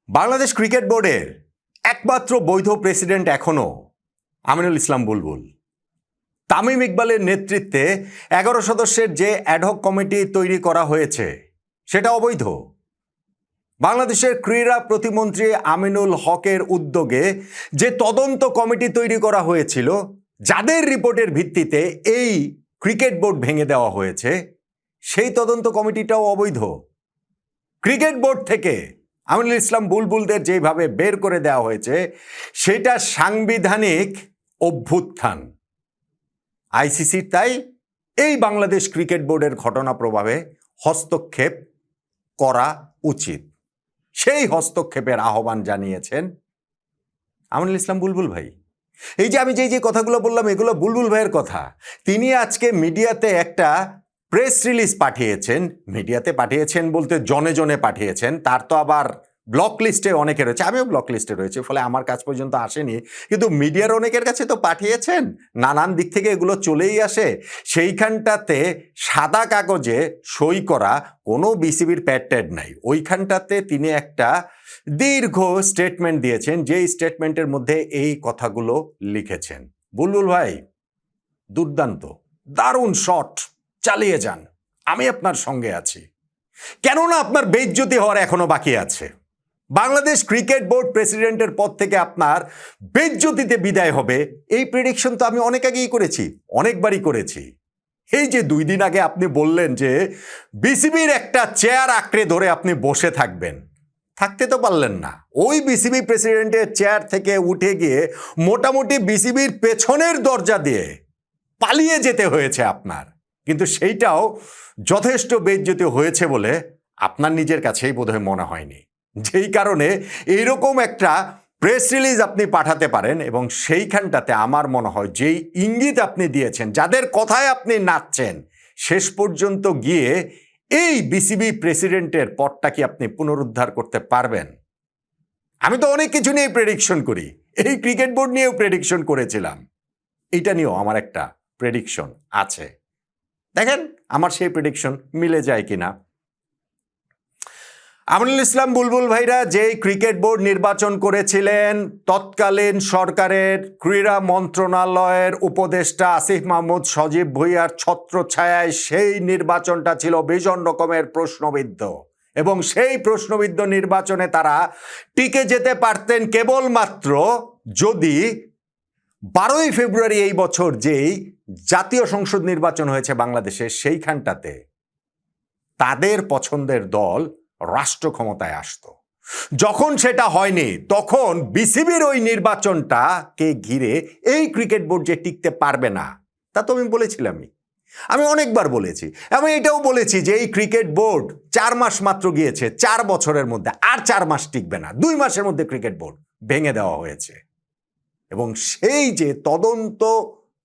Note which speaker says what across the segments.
Speaker 1: Bangladesh cricket বোর্ডের একমাত্র বৈধ প্রেসিডেন্ট এখনো আমিনুল ইসলাম বুলবুল। তামিম ইকবালের নেতৃত্বে 11 সদস্যের যে অ্যাডহক কমিটি তৈরি করা হয়েছে সেটা অবৈধ। বাংলাদেশের ক্রীড়া প্রতিমন্ত্রী আমিনুল হকের উদ্যোগে যে তদন্ত কমিটি তৈরি করা হয়েছিল, যাদের রিপোর্টের ভিত্তিতে এই ক্রিকেট বোর্ড ভেঙে দেওয়া হয়েছে, সেই তদন্ত কমিটিটাও অবৈধ। ক্রিকেট বোর্ড থেকে আমিনুল ইসলাম বুলবুলদের যেভাবে বের করে দেওয়া হয়েছে সেটা সাংবিধানিক অভ্যুত্থান। আইসিসির তাই এই বাংলাদেশ ক্রিকেট বোর্ডের ঘটনা প্রবাহে হস্তক্ষেপ করা উচিত। সেই হস্তক্ষেপের আহ্বান জানিয়েছেন আমিনুল ইসলাম বুলবুল ভাই। এই যে আমি যে কথাগুলো বললাম, এগুলো বুলবুল ভাইয়ের কথা। তিনি আজকে মিডিয়াতে একটা প্রেস রিলিজ পাঠিয়েছেন। মিডিয়াতে পাঠিয়েছেন বলতে জনে জনে পাঠিয়েছেন, তার তো আবার ব্লক লিস্টে অনেকে রয়েছে, আমিও ব্লক লিস্টে রয়েছে, ফলে আমার কাছ পর্যন্ত আসেনি, কিন্তু মিডিয়ার অনেকের কাছে তো পাঠিয়েছেন। নানান দিক থেকে এগুলো চলেই আসে। সেইখানটাতে সাদা কাগজে সই করা কোনো বিসিবির প্যাড ট্যাড নাই। ওইখানটাতে তিনি একটা দীর্ঘ স্টেটমেন্ট দিয়েছেন, যেই স্টেটমেন্টের মধ্যে এই কথাগুলো লিখেছেন। বুলবুল ভাই, দুর্দান্ত, দারুণ শট, চালিয়ে যান, আমি আপনার সঙ্গে আছি। কেননা আপনার বেইজ্জতি হওয়ার এখনো বাকি আছে। বাংলাদেশ ক্রিকেট বোর্ড প্রেসিডেন্টের পদ থেকে আপনার বেইজ্জতিতে বিদায় হবে, এই প্রেডিকশন তো আমি অনেক আগেই করেছি, অনেকবারই করেছি। এই যে 2 দিন আগে আপনি বললেন যে বিসিবির একটা চেয়ার আঁকড়ে ধরে আপনি বসে থাকবেন, থাকতে তো পারলেন না। ওই বিসিবি প্রেসিডেন্টের চেয়ার থেকে উঠে গিয়ে মোটামুটি বিসিবির পেছনের দরজা দিয়ে পালিয়ে যেতে হয়েছে আপনার। কিন্তু সেইটাও যথেষ্ট বেইজ্জতি হয়েছে বলে আপনার নিজের কাছেই বোধহয় মনে হয়নি। যেই কারণে এইরকম একটা প্রেস রিলিজ আপনি পাঠাতে পারেন, এবং সেইখানটাতে আমার মনে হয় যেই ইঙ্গিত আপনি দিয়েছেন, যাদের কথায় আপনি নাচছেন, শেষ পর্যন্ত গিয়ে এই বিসিবি প্রেসিডেন্টের পদটা কি আপনি পুনরুদ্ধার করতে পারবেন? আমি তো অনেক কিছু নিয়ে প্রেডিকশন করি, এই ক্রিকেট বোর্ড নিয়েও প্রেডিকশন করেছিলাম, এটা নিয়েও আমার একটা প্রেডিকশন আছে। দেখেন আমার সেই প্রেডিকশন মিলে যায় কিনা। আমিনুল ইসলাম বুলবুল ভাইরা যেই ক্রিকেট বোর্ড নির্বাচন করেছিলেন, তৎকালীন সরকারের ক্রীড়া মন্ত্রণালয়ের উপদেষ্টা আসিফ মাহমুদ সজীব ভুঁইয়ার ছত্রছায়ায় সেই নির্বাচনটা ছিল ভীষণ রকমের প্রশ্নবিদ্ধ, এবং সেই প্রশ্নবিদ্ধ নির্বাচনে তারা টিকে যেতে পারতেন কেবলমাত্র যদি 12ই ফেব্রুয়ারি এই বছর যেই জাতীয় সংসদ নির্বাচন হয়েছে বাংলাদেশে, সেইখানটাতে তাদের পছন্দের দল রাষ্ট্র ক্ষমতায় আসতো। যখন সেটা হয়নি, তখন বিসিবির ওই নির্বাচনটাকে ঘিরে এই ক্রিকেট বোর্ড যে টিকতে পারবে না, তা তো আমি বলেছিলামই, আমি অনেকবার বলেছি। আমি এটাও বলেছি যে এই ক্রিকেট বোর্ড 4 মাস মাত্র গিয়েছে, 4 বছরের মধ্যে আর 4 মাস টিকবে না, 2 মাসের মধ্যে ক্রিকেট বোর্ড ভেঙে দেওয়া হয়েছে। এবং সেই যে তদন্ত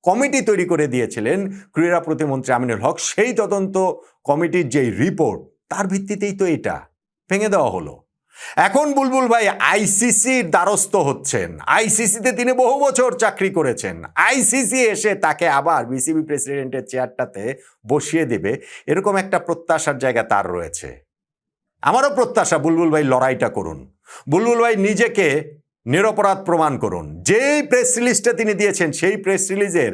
Speaker 1: কমিটি তৈরি করে দিয়েছিলেন ক্রীড়া প্রতিমন্ত্রী আমিনুল হক, সেই তদন্ত কমিটির যেই রিপোর্ট, তার ভিত্তিতেই তো এটা ভেঙে দেওয়া হলো। এখন বুলবুল ভাই আইসিসির দ্বারস্থ হচ্ছেন। আইসিসিতে তিনি বহু বছর চাকরি করেছেন, আইসিসি এসে তাকে আবার বিসিবি প্রেসিডেন্টের চেয়ারটাতে বসিয়ে দেবে, এরকম একটা প্রত্যাশার জায়গা তার রয়েছে। আমারও প্রত্যাশা বুলবুল ভাই লড়াইটা করুন, বুলবুল ভাই নিজেকে নিরপরাধ প্রমাণ করুন। যেই প্রেস রিলিজটা তিনি দিয়েছেন, সেই প্রেস রিলিজের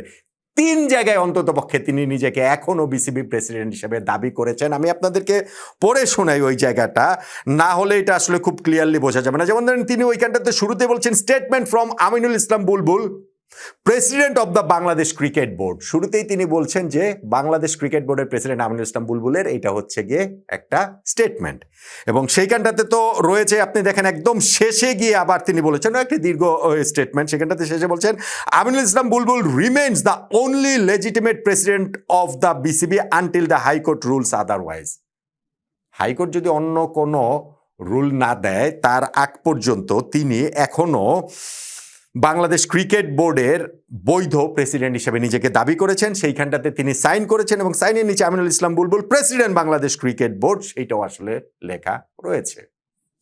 Speaker 1: 3 জায়গায় অন্তত পক্ষে তিনি নিজেকে এখনো বিসিবি প্রেসিডেন্ট হিসেবে দাবি করেছেন। আমি আপনাদেরকে পড়ে শোনাই ওই জায়গাটা, না হলে এটা আসলে খুব ক্লিয়ারলি বোঝা যাবে না। যেমন ধরেন, তিনি ওইখানটাতে শুরুতে বলছেন statement from Aminul Islam Bulbul, president of the Bangladesh cricket board. শুরুতেই তিনি বলছেন যে বাংলাদেশ ক্রিকেট বোর্ডের প্রেসিডেন্ট আমিনুল ইসলাম বুলবুলের এটা হচ্ছে গিয়ে একটা স্টেটমেন্ট, এবং সেইখানটাতে তো রয়েছে, আপনি দেখেন একদম শেষে গিয়ে আবার তিনি বলেছেন একটি দীর্ঘ স্টেটমেন্ট, সেখানটাতে শেষে বলছেন Aminul Islam Bulbul remains the only legitimate president of the BCB until the high court rules otherwise. High court যদি অন্য কোনো রুল না দেয়, তার আগ পর্যন্ত তিনি এখনো বাংলাদেশ ক্রিকেট বোর্ডের বৈধ প্রেসিডেন্ট হিসেবে নিজেকে দাবি করেছেন। সেইখানটাতে তিনি সাইন করেছেন, এবং সাইনের নিচে আমিনুল ইসলাম বুলবুল প্রেসিডেন্ট বাংলাদেশ ক্রিকেট বোর্ড, সেইটাও আসলে লেখা রয়েছে।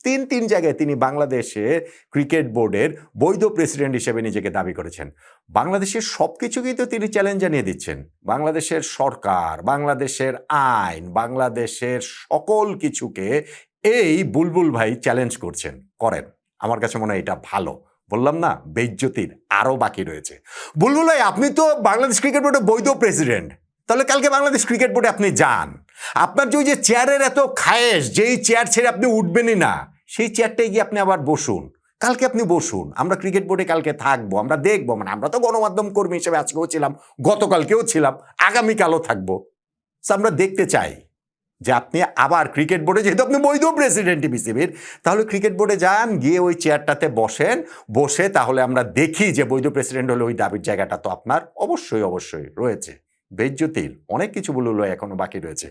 Speaker 1: 3 জায়গায় তিনি বাংলাদেশের ক্রিকেট বোর্ডের বৈধ প্রেসিডেন্ট হিসেবে নিজেকে দাবি করেছেন। বাংলাদেশের সব কিছুকেই তো তিনি চ্যালেঞ্জ জানিয়ে দিচ্ছেন। বাংলাদেশের সরকার, বাংলাদেশের আইন, বাংলাদেশের সকল কিছুকে এই বুলবুল ভাই চ্যালেঞ্জ করছেন, করেন, আমার কাছে মনে হয় এটা ভালো। বললাম না, বেইজ্জতির আরও বাকি রয়েছে। বুলবুল ভাই, আপনি তো বাংলাদেশ ক্রিকেট বোর্ডের বৈধ প্রেসিডেন্ট, তাহলে কালকে বাংলাদেশ ক্রিকেট বোর্ডে আপনি যান। আপনার যে ওই যে চেয়ারের এত খায়েশ, যেই চেয়ার ছেড়ে আপনি উঠবেনই না, সেই চেয়ারটায় গিয়ে আপনি আবার বসুন। কালকে আপনি বসুন, আমরা ক্রিকেট বোর্ডে কালকে থাকবো, আমরা দেখবো। মানে আমরা তো গণমাধ্যম কর্মী হিসেবে আজকেও ছিলাম, গতকালকেও ছিলাম, আগামীকালও থাকবো। আমরা দেখতে চাই যে আপনি আবার ক্রিকেট বোর্ডে, যেহেতু আপনি বৈধ প্রেসিডেন্ট বিসিবির, তাহলে ক্রিকেট বোর্ডে যান, গিয়ে ওই চেয়ারটাতে বসেন, বসে তাহলে আমরা দেখি যে বৈধ প্রেসিডেন্ট হলে ওই দাবির জায়গাটা তো আপনার অবশ্যই রয়েছে। বেইজ্জতির অনেক কিছু বললো এখনো বাকি রয়েছে।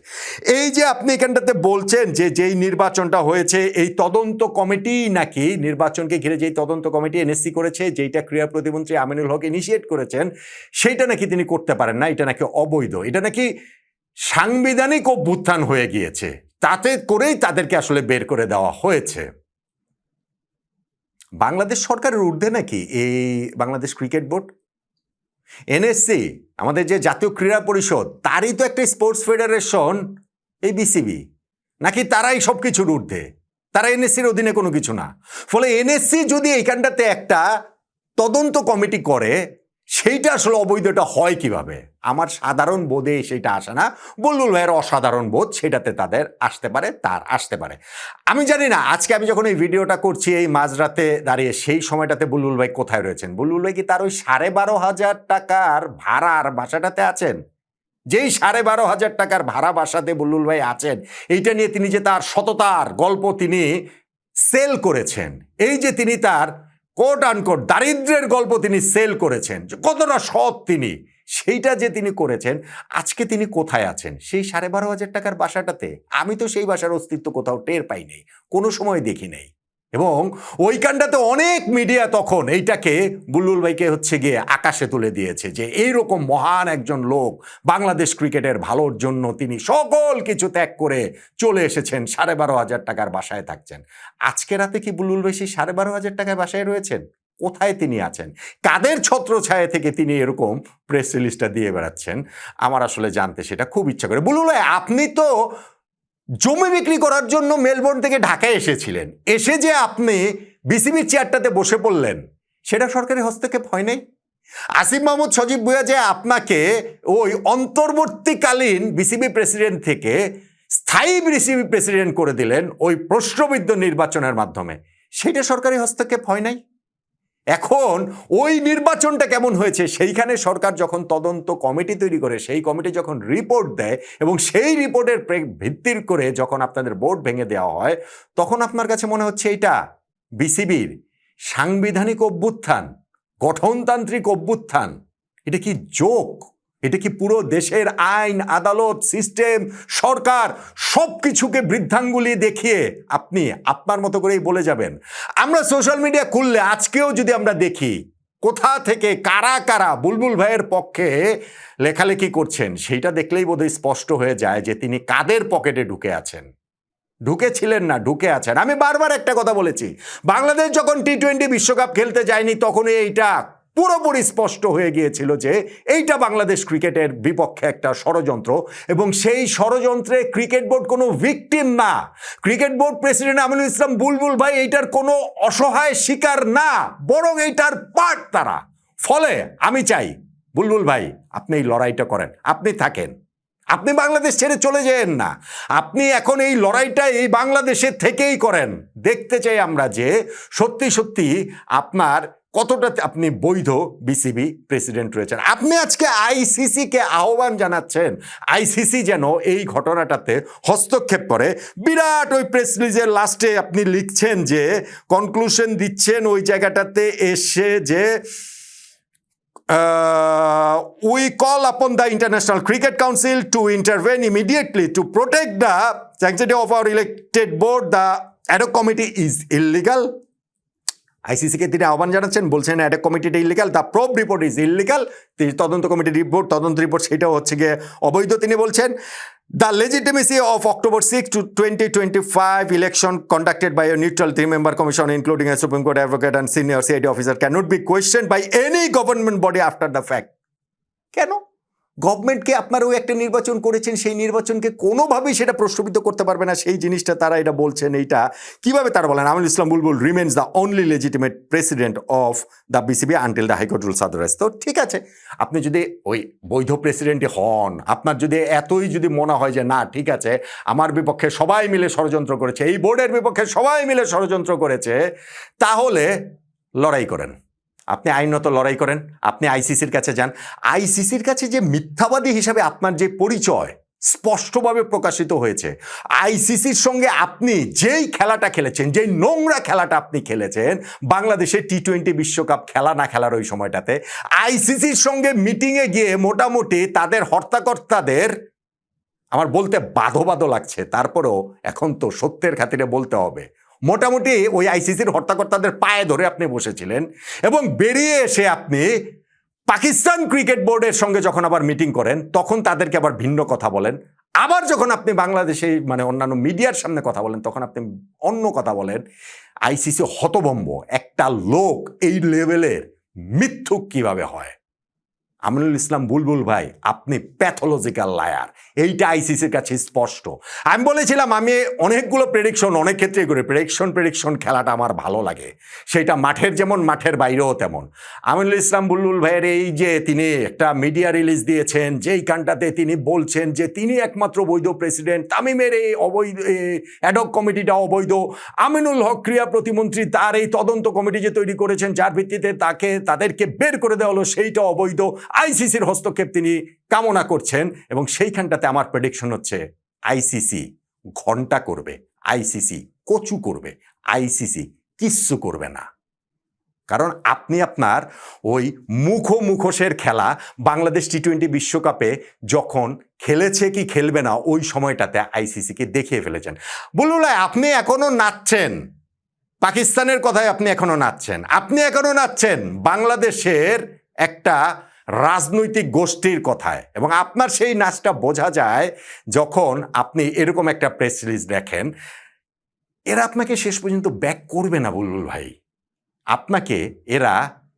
Speaker 1: এই যে আপনি এখানটাতে বলছেন যে যেই নির্বাচনটা হয়েছে, এই তদন্ত কমিটি নাকি, নির্বাচনকে ঘিরে যেই তদন্ত কমিটি এনএসসি করেছে, যেইটা ক্রীড়া প্রতিমন্ত্রী আমিনুল হক ইনিশিয়েট করেছেন, সেইটা নাকি তিনি করতে পারেন না, এটা নাকি অবৈধ, এটা নাকি সাংবিধানিক অভ্যুত্থান হয়ে গিয়েছে, তাতে করেই তাদেরকে আসলে বের করে দেওয়া হয়েছে। বাংলাদেশ সরকারের ঊর্ধ্বে নাকি এই বাংলাদেশ ক্রিকেট বোর্ড? এনএসসি, আমাদের যে জাতীয় ক্রীড়া পরিষদ, তারই তো একটা স্পোর্টস ফেডারেশন এই বিসিবি, নাকি তারাই সব কিছুর ঊর্ধ্বে? তারা এনএসসির অধীনে কোনো কিছু না। ফলে এনএসসি যদি এইখানটাতে একটা তদন্ত কমিটি করে, সেইটা আসলে অবৈধটা হয় কিভাবে? আমার সাধারণ বোধে সেটা আসে না। বুলবুল ভাইয়ের অসাধারণ বোধ, সেটাতে তাদের আসতে পারে, তার আসতে পারে। আমি জানি না আজকে আমি যখন এই ভিডিওটা করছি এই মাঝরাতে দাঁড়িয়ে, সেই সময়টাতে বুলবুল ভাই কোথায় রয়েছেন? বুলবুল ভাই কি তার ওই 12,500 টাকার ভাড়ার বাসাটাতে আছেন? যেই 12,500 টাকার ভাড়া বাসাতে বুলবুল ভাই আছেন, এইটা নিয়ে তিনি যে তার সততার গল্প তিনি সেল করেছেন, এই যে তিনি তার কোট আনকোট দারিদ্র্যের গল্প তিনি সেল করেছেন, যে কতটা সৎ তিনি, সেইটা যে তিনি করেছেন, আজকে তিনি কোথায় আছেন? সেই 12,500 টাকার বাসাটাতে। আমি তো সেই বাসার অস্তিত্ব কোথাও টের পাই নাই, কোনো সময় দেখি নাই। এবং ওইখানটাতে অনেক মিডিয়া তখন এইটাকে বুলবুল ভাইকে হচ্ছে গিয়ে আকাশে তুলে দিয়েছে যে এইরকম মহান একজন লোক, বাংলাদেশ ক্রিকেটের ভালোর জন্য তিনি সকল কিছু ত্যাগ করে চলে এসেছেন, 12,500 টাকার বাসায় থাকছেন। আজকে রাতে কি বুলবুল ভাই সেই 12,500 টাকার বাসায় রয়েছেন? কোথায় তিনি আছেন? কাদের ছত্রছায়া থেকে তিনি এরকম প্রেস রিলিজটা দিয়ে বেড়াচ্ছেন? আমার আসলে জানতে সেটা খুব ইচ্ছা করে। বুলবুল ভাই, আপনি তো জমি বিক্রি করার জন্য মেলবোর্ন থেকে ঢাকায় এসেছিলেন, এসে যে আপনি বিসিবির চেয়ারটাতে বসে পড়লেন, সেটা সরকারি হস্তক্ষেপ হয় নাই? আসিফ মাহমুদ সজীব ভুঁইয়া যে আপনাকে ওই অন্তর্বর্তীকালীন বিসিবি প্রেসিডেন্ট থেকে স্থায়ী বিসিবি প্রেসিডেন্ট করে দিলেন ওই প্রশ্নবিদ্ধ নির্বাচনের মাধ্যমে, সেটা সরকারি হস্তক্ষেপ হয় নাই? এখন ওই নির্বাচনটা কেমন হয়েছে, সেইখানে সরকার যখন তদন্ত কমিটি তৈরি করে, সেই কমিটি যখন রিপোর্ট দেয় এবং সেই রিপোর্টের ভিত্তির করে যখন আপনাদের বোর্ড ভেঙে দেওয়া হয়, তখন আপনার কাছে মনে হচ্ছে এইটা বিসিবির সাংবিধানিক অভ্যুত্থান, গঠনতান্ত্রিক অভ্যুত্থান। এটা কি জোক? এটা কি পুরো দেশের আইন, আদালত, সিস্টেম, সরকার সব কিছুকে বৃদ্ধাঙ্গুলি দেখিয়ে আপনি আপনার মতো করেই বলে যাবেন? আমরা সোশ্যাল মিডিয়া খুললে আজকেও যদি আমরা দেখি কোথা থেকে কারা কারা বুলবুল ভাইয়ের পক্ষে লেখালেখি করছেন, সেইটা দেখলেই বোধহয় স্পষ্ট হয়ে যায় যে তিনি কাদের পকেটে ঢুকে আছেন। ঢুকেছিলেন না, ঢুকে আছেন। আমি বারবার একটা কথা বলেছি, বাংলাদেশ যখন টি-20 বিশ্বকাপ খেলতে যায়নি, তখনই এইটা পুরোপুরি স্পষ্ট হয়ে গিয়েছিল যে এইটা বাংলাদেশ ক্রিকেটের বিপক্ষে একটা ষড়যন্ত্র, এবং সেই ষড়যন্ত্রে ক্রিকেট বোর্ড কোনো ভিকটিম না। Cricket board president Aminul Islam বুলবুল ভাই এইটার কোনো অসহায় শিকার না, বরং এইটার পার্ট তারা। ফলে আমি চাই বুলবুল ভাই আপনি এই লড়াইটা করেন, আপনি থাকেন, আপনি বাংলাদেশ ছেড়ে চলে যেন না, আপনি এখন এই লড়াইটা এই বাংলাদেশের থেকেই করেন। দেখতে চাই আমরা যে সত্যি সত্যি আপনার কতটা আপনি বৈধ বিসিবি প্রেসিডেন্ট রয়েছেন। আপনি আজকে আইসিসিকে আহ্বান জানাচ্ছেন, আইসিসি যেন এই ঘটনাটাতে হস্তক্ষেপ করে। বিরাট ওই প্রেস রিলিজের লাস্টে আপনি লিখছেন যে, কনক্লুশন দিচ্ছেন ওই জায়গাটাতে এসে যে we call upon the International Cricket Council to intervene immediately to protect the sanctity of our elected board. The ad hoc committee is illegal. আইসিসিকে তিনি আহ্বান জানাচ্ছেন, বলছেন অ্যাড হক কমিটিটা illegal, the probe report is illegal. তদন্ত কমিটির report, তদন্ত report সেটাও হচ্ছে গিয়ে অবৈধ তিনি বলছেন। The legitimacy of October 6 to 2025 election conducted by a neutral three-member commission including a Supreme Court advocate and senior CID officer cannot be questioned by any government body after the fact. কেন? গভর্নমেন্টকে আপনারা ওই একটা নির্বাচন করেছেন, সেই নির্বাচনকে কোনোভাবেই সেটা প্রশ্নবিদ্ধ করতে পারবে না, সেই জিনিসটা তারা এটা বলছেন। এইটা কিভাবে তারা বলেন? Aminul Islam Bulbul remains the only legitimate president of the BCB until the high court rules otherwise. তো ঠিক আছে, আপনি যদি ওই বৈধ প্রেসিডেন্টই হন, আপনার যদি এতই যদি মনে হয় যে না ঠিক আছে আমার বিপক্ষে সবাই মিলে ষড়যন্ত্র করেছে, এই বোর্ডের বিপক্ষে সবাই মিলে ষড়যন্ত্র করেছে, তাহলে লড়াই করেন, আপনি আইনত লড়াই করেন, আপনি আইসিসির কাছে যান। আইসিসির কাছে যে মিথ্যাবাদী হিসাবে আপনার যে পরিচয় স্পষ্টভাবে প্রকাশিত হয়েছে, আইসিসির সঙ্গে আপনি যেই খেলাটা খেলেছেন, যেই নোংরা খেলাটা আপনি খেলেছেন, বাংলাদেশে টি-20 বিশ্বকাপ খেলা না খেলার ওই সময়টাতে আইসিসির সঙ্গে মিটিংয়ে গিয়ে মোটামুটি তাদের হর্তাকর্তাদের, আমার বলতে বাধো বাধো লাগছে, তারপরেও এখন তো সত্যের খাতিরে বলতে হবে, মোটামুটি ওই আইসিসির হর্তাকর্তাদের পায়ে ধরে আপনি বসেছিলেন এবং বেরিয়ে এসে আপনি পাকিস্তান ক্রিকেট বোর্ডের সঙ্গে যখন আবার মিটিং করেন তখন তাদেরকে আবার ভিন্ন কথা বলেন, আবার যখন আপনি বাংলাদেশে মানে অন্যান্য মিডিয়ার সামনে কথা বলেন তখন আপনি অন্য কথা বলেন। আইসিসি হতভম্ব, একটা লোক এই লেভেলের মিথ্যুক কিভাবে হয়? আমিনুল ইসলাম বুলবুল ভাই, আপনি প্যাথোলজিক্যাল লায়ার, এইটা আইসিসির কাছে স্পষ্ট। আমি বলেছিলাম আমি অনেকগুলো প্রেডিকশন অনেক ক্ষেত্রেই করি, প্রেডিকশন খেলাটা আমার ভালো লাগে, সেটা মাঠের যেমন মাঠের বাইরেও তেমন। আমিনুল ইসলাম বুলবুল ভাইয়ের এই যে তিনি একটা মিডিয়া রিলিজ দিয়েছেন যেইখানটাতে তিনি বলছেন যে তিনি একমাত্র বৈধ প্রেসিডেন্ট, তামিমের এই অবৈধ অ্যাডহক কমিটিটা অবৈধ, আমিনুল হক ক্রীড়া প্রতিমন্ত্রী তার এই তদন্ত কমিটি যে তৈরি করেছেন যার ভিত্তিতে তাদেরকে বের করে দেওয়া হলো সেইটা অবৈধ, আইসিসির হস্তক্ষেপ তিনি কামনা করছেন। এবং সেইখানটাতে আমার প্রেডিকশন হচ্ছে আইসিসি ঘন্টা করবে, আইসিসি কচু করবে, আইসিসি কিচ্ছু করবে না। কারণ আপনি আপনার ওই মুখোশের খেলা বাংলাদেশ টি-20 বিশ্বকাপে যখন খেলেছে কি খেলবে না ওই সময়টাতে আইসিসিকে দেখিয়ে ফেলেছেন। বুলবুল আপনি এখনো নাচছেন পাকিস্তানের কথায়, আপনি এখনো নাচছেন, আপনি এখনো নাচছেন বাংলাদেশের একটা রাজনৈতিক গোষ্ঠীর কথায়, এবং আপনার সেই নাচটা বোঝা যায় যখন আপনি এরকম একটা প্রেস রিলিজ দেখেন। এরা আপনাকে শেষ পর্যন্ত ব্যাক করবে না বুলবুল ভাই, আপনাকে এরা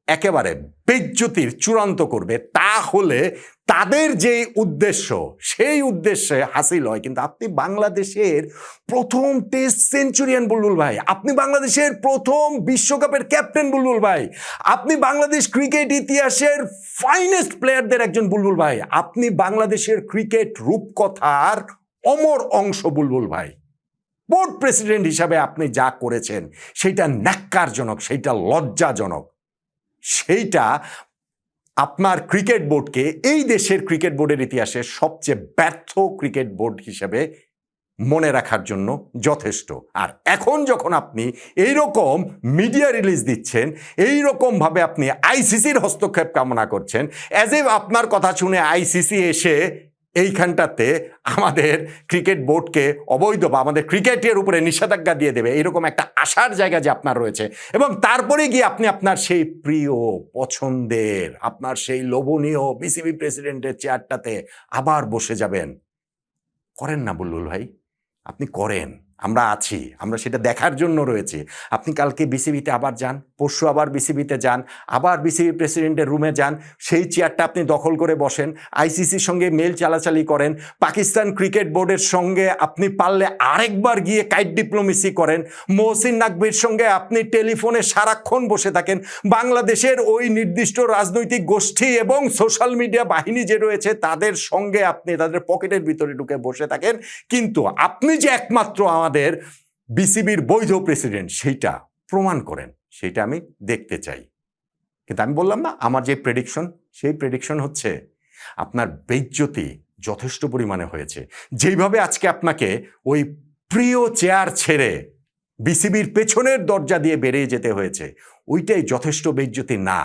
Speaker 1: একেবারে বেইজ্জতির চূড়ান্ত করবে, তাহলে তাদের যে উদ্দেশ্য সেই উদ্দেশ্যে হাসিল হয়। কিন্তু আপনি বাংলাদেশের প্রথম টেস্ট সেঞ্চুরিয়ান বুলবুল ভাই, আপনি বাংলাদেশের প্রথম বিশ্বকাপের ক্যাপ্টেন বুলবুল ভাই, আপনি বাংলাদেশ ক্রিকেট ইতিহাসের ফাইনেস্ট প্লেয়ারদের একজন বুলবুল ভাই, আপনি বাংলাদেশের ক্রিকেট রূপকথার অমর অংশ বুলবুল ভাই। বোর্ড প্রেসিডেন্ট হিসাবে আপনি যা করেছেন সেইটা ন্যাক্কারজনক, সেইটা লজ্জাজনক, সেইটা আপনার ক্রিকেট বোর্ডকে এই দেশের ক্রিকেট বোর্ডের ইতিহাসে সবচেয়ে ব্যর্থ ক্রিকেট বোর্ড হিসেবে মনে রাখার জন্য যথেষ্ট। আর এখন যখন আপনি এইরকম মিডিয়া রিলিজ দিচ্ছেন, এইরকমভাবে আপনি আইসিসির হস্তক্ষেপ কামনা করছেন, অ্যাজ এ আপনার কথা শুনে আইসিসি এসে এইখানটাতে আমাদের ক্রিকেট বোর্ডকে অবৈধ বা আমাদের ক্রিকেটের উপরে নিষেধাজ্ঞা দিয়ে দেবে, এরকম একটা আশার জায়গা যে আপনার রয়েছে, এবং তারপরে গিয়ে আপনি আপনার সেই প্রিয় পছন্দের আপনার সেই লোভনীয় বিসিবি প্রেসিডেন্টের চেয়ারটাতে আবার বসে যাবেন। করেন না বুলবুল ভাই, আপনি করেন, আমরা আছি, আমরা সেটা দেখার জন্য রয়েছি। আপনি কালকে বিসিবিতে আবার যান, পরশু আবার বিসিবিতে যান, আবার বিসিবি প্রেসিডেন্টের রুমে যান, সেই চেয়ারটা আপনি দখল করে বসেন, আইসিসির সঙ্গে মেল চালাচালি করেন, পাকিস্তান ক্রিকেট বোর্ডের সঙ্গে আপনি পারলে আরেকবার গিয়ে কাইট ডিপ্লোমেসি করেন, মহসিন নাকভির সঙ্গে আপনি টেলিফোনে সারাক্ষণ বসে থাকেন, বাংলাদেশের ওই নির্দিষ্ট রাজনৈতিক গোষ্ঠী এবং সোশ্যাল মিডিয়া বাহিনী যে রয়েছে তাদের সঙ্গে আপনি তাদের পকেটের ভিতরে ঢুকে বসে থাকেন, কিন্তু আপনি যে একমাত্র আমাদের বিসিবির বৈধ প্রেসিডেন্ট সেইটা প্রমাণ করেন, সেইটা আমি দেখতে চাই। কিন্তু আমি বললাম না, আমার যে প্রেডিকশন, সেই প্রেডিকশন হচ্ছে আপনার বেইজ্জতি যথেষ্ট পরিমাণে হয়েছে। যেইভাবে আজকে আপনাকে ওই প্রিয় চেয়ার ছেড়ে বিসিবির পেছনের দরজা দিয়ে বেরিয়ে যেতে হয়েছে, ওইটাই যথেষ্ট বেইজ্জতি না।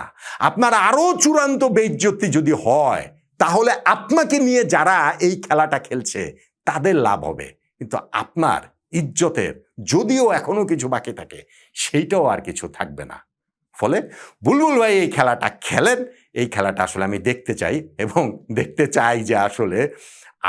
Speaker 1: আপনার আরও চূড়ান্ত বেইজ্জতি যদি হয় তাহলে আপনাকে নিয়ে যারা এই খেলাটা খেলছে তাদের লাভ হবে, কিন্তু আপনার ইজ্জতের যদিও এখনো কিছু বাকি থাকে সেইটাও আর কিছু থাকবে না। ফলে বুলবুল ভাই এই খেলাটা খেলেন, এই খেলাটা আসলে আমি দেখতে চাই, এবং দেখতে চাই যে আসলে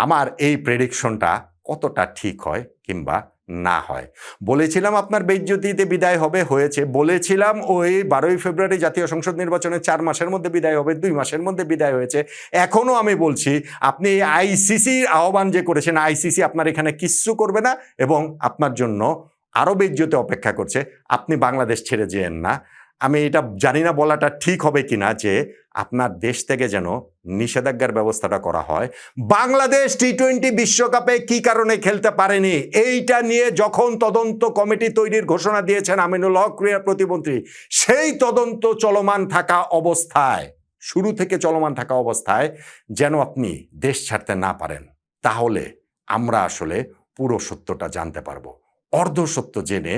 Speaker 1: আমার এই প্রেডিকশনটা কতটা ঠিক হয় কিংবা না হয়। বলেছিলাম আপনার বেইজ্জতিতে বিদায় হবে, হয়েছে। বলেছিলাম ওই 12ই ফেব্রুয়ারি জাতীয় সংসদ নির্বাচনে 4 মাসের মধ্যে বিদায় হবে, 2 মাসের মধ্যে বিদায় হয়েছে। এখনও আমি বলছি, আপনি আইসিসির আহ্বান যে করেছেন, আইসিসি আপনার এখানে কিচ্ছু করবে না এবং আপনার জন্য আরও বেইজ্জতি অপেক্ষা করছে। আপনি বাংলাদেশ ছেড়ে যেয়েন না। আমি এটা জানি না বলাটা ঠিক হবে কিনা যে আপনার দেশ থেকে যেন নিষেধাজ্ঞার ব্যবস্থাটা করা হয়। বাংলাদেশ টি-20 বিশ্বকাপে কি কারণে খেলতে পারেনি এইটা নিয়ে যখন তদন্ত কমিটি তৈরির ঘোষণা দিয়েছেন আমিনুল হক ক্রীড়া প্রতিমন্ত্রী, সেই তদন্ত চলমান থাকা অবস্থায়, শুরু থেকে চলমান থাকা অবস্থায় যেন আপনি দেশ ছাড়তে না পারেন, তাহলে আমরা আসলে পুরো সত্যটা জানতে পারবো। অর্ধ সত্য জেনে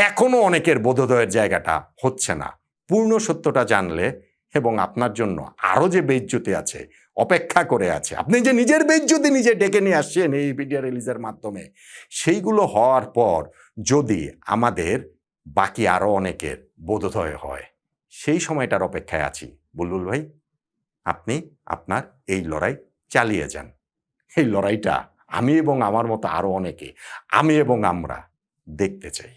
Speaker 1: এখনো অনেকের বোধোদয়ের জায়গাটা হচ্ছে না। পূর্ণ সত্যটা জানলে এবং আপনার জন্য আরও যে বেইজ্জতি আছে, অপেক্ষা করে আছে, আপনি যে নিজের বেইজ্জতি নিজে ডেকে নিয়ে আসছেন এই ভিডিও রিলিজের মাধ্যমে, সেইগুলো হওয়ার পর যদি আমাদের বাকি আরও অনেকের বোধোদয় হয়, সেই সময়টার অপেক্ষায় আছি। বুলবুল ভাই, আপনি আপনার এই লড়াই চালিয়ে যান। এই লড়াইটা আমি এবং আমার মতো আরও অনেকে, আমি এবং আমরা দেখতে চাই।